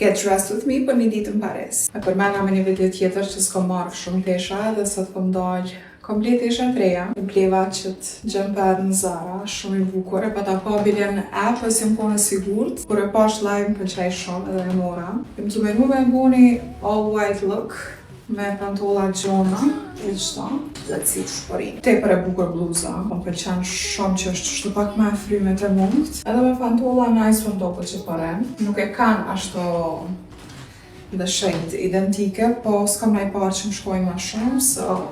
Get dressed with me për një ditë në Paris. E përmena me një video tjetër që s'kom marrë shumë tesha dhe sot kom dalë komplet tesha treja. E bleva qëtë jumper në Zara, shumë i bukur. E pata pa biljen në app, ës jam kone sigurt. Kur e pash live më pëlqej shumë edhe e mora. Jem të menu me mbuni all white look me pantolla gjona e qëta dhe si shporin. Tepër e bukur bluza, më pëlqen shumë që është shtu pak me fryme të mungt. Edhe me pantolla nice më dopo që paren. Nuk e kanë ashtu the shade identike, po s'kam naj parë që më shkojnë ma shumë, so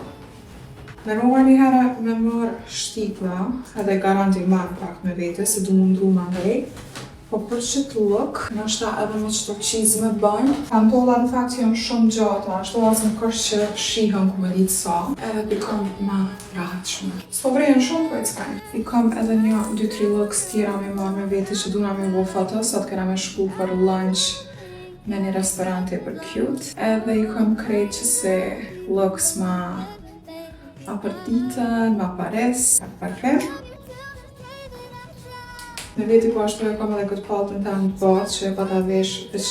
Nërmova një herë me mërë shtikla, edhe garanti marrë pak me vete, se du mundru ma ndrej. Po për qëtë look, nështë edhe me qëto qizme bëjnë. Pantolla në fakt janë shumë gjata, ashtu as nuk është që shihën ku me ditë sa. Edhe pikon ma rahat shumë. S'po vrejnë shumë, po it's fine. I kam edhe një 2-3 looks tjera me marrë me vete që duna me bo foto, sot kena me shku për lunch me një restorante për cute. Edhe i kam krejt që se looks ma për ditën, ma pares, parfem. Me veti po ashtu e kam edhe këtë paltën ta në batë që e pata vesh veç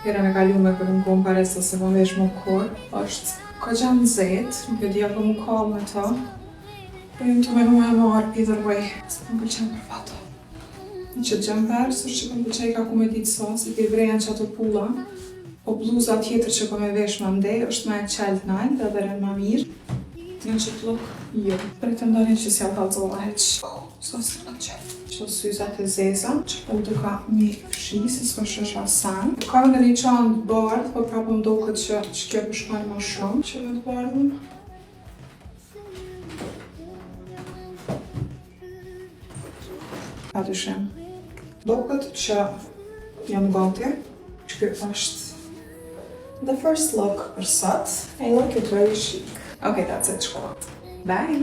herën e kalume për në kom pares ose po vesh më kur. Është kogja nxehtë, nuk e di apo më ka me ta. Po jem të menu me marrë either way, se më pëlqen për foto. Në që jumper, së që më pëlqej ka ku me ditë sa, si t'i vrejen që ato pulla. Po bluza tjetër që po me vesh ma ndej, është me qelt nalt dhe dhe ma mirë. Në që të look, jo. Pretendoni që s'ja kalzova heq. S'ka së në qëtë. Qëto syzat e zeza, që po të ka një fshi, si s'ko shësha san. Ka edhe një qanë bardh, po prapë më do këtë që kjo përshkani ma shumë, që me të bardhën. Pa të shem. Do këtë që jam gati, që kjo është the first look për sot. I like it very chic. Okay, that's it, shkolla. Bye!